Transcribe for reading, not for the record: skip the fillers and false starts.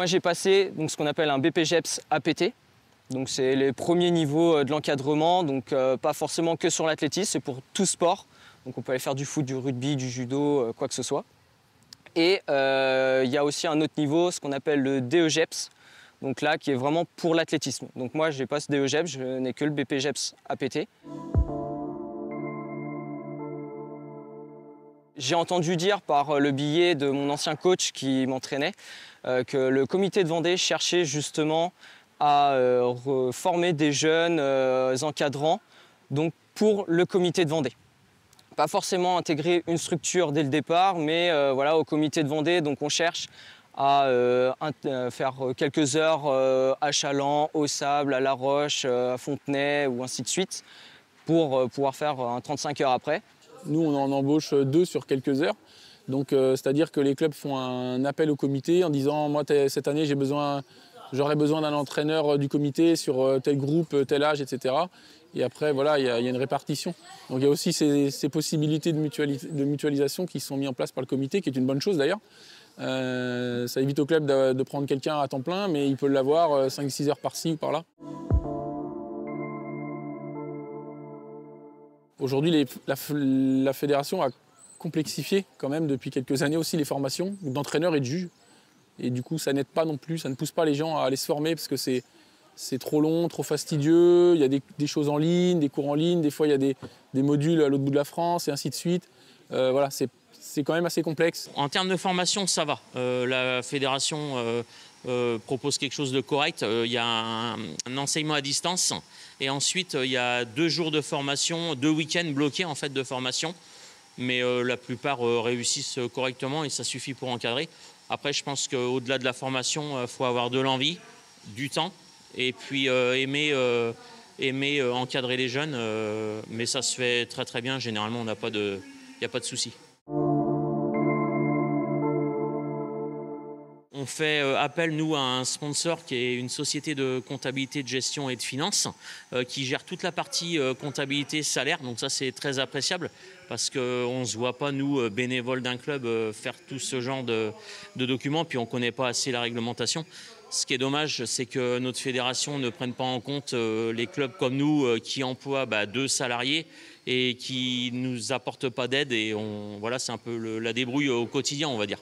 Moi, j'ai passé donc, ce qu'on appelle un BPGEPS APT. Donc, c'est les premiers niveaux de l'encadrement, donc pas forcément que sur l'athlétisme, c'est pour tout sport. Donc, on peut aller faire du foot, du rugby, du judo, quoi que ce soit. Et il y a aussi un autre niveau, ce qu'on appelle le DEGEPS, donc là, qui est vraiment pour l'athlétisme. Donc moi, je n'ai pas ce DEGEPS, je n'ai que le BPGEPS APT. J'ai entendu dire par le biais de mon ancien coach qui m'entraînait que le comité de Vendée cherchait justement à former des jeunes encadrants donc pour le comité de Vendée. Pas forcément intégrer une structure dès le départ, mais voilà, au comité de Vendée, donc on cherche à faire quelques heures à Chaland, au Sable, à La Roche, à Fontenay ou ainsi de suite, pour pouvoir faire un 35 heures après. Nous, on en embauche 2 sur quelques heures. Donc, c'est-à-dire que les clubs font un appel au comité en disant « Moi, cette année, j'aurais besoin d'un entraîneur du comité sur tel groupe, tel âge, etc. » Et après, voilà, il y a une répartition. Donc, il y a aussi ces possibilités de mutualisation qui sont mises en place par le comité, qui est une bonne chose d'ailleurs. Ça évite au club de prendre quelqu'un à temps plein, mais il peut l'avoir 5-6 heures par-ci ou par-là. Aujourd'hui, la fédération a complexifié quand même depuis quelques années aussi les formations d'entraîneurs et de juges. Et du coup, ça n'aide pas non plus, ça ne pousse pas les gens à aller se former parce que c'est trop long, trop fastidieux. Il y a des choses en ligne, des cours en ligne, des fois il y a des modules à l'autre bout de la France et ainsi de suite. Voilà, c'est quand même assez complexe. En termes de formation, ça va. La fédération propose quelque chose de correct. Il y a un enseignement à distance et ensuite il y a 2 jours de formation, 2 week-ends bloqués en fait de formation. Mais la plupart réussissent correctement et ça suffit pour encadrer. Après, je pense qu'au-delà de la formation, il faut avoir de l'envie, du temps et puis aimer encadrer les jeunes. Mais ça se fait très très bien. Généralement, il n'y a pas de souci. On fait appel, nous, à un sponsor qui est une société de comptabilité, de gestion et de finances qui gère toute la partie comptabilité, salaire. Donc ça, c'est très appréciable parce qu'on ne se voit pas, nous, bénévoles d'un club, faire tout ce genre de documents, puis on ne connaît pas assez la réglementation. Ce qui est dommage, c'est que notre fédération ne prenne pas en compte les clubs comme nous qui emploient 2 salariés et qui ne nous apportent pas d'aide. Et voilà, c'est un peu la débrouille au quotidien, on va dire.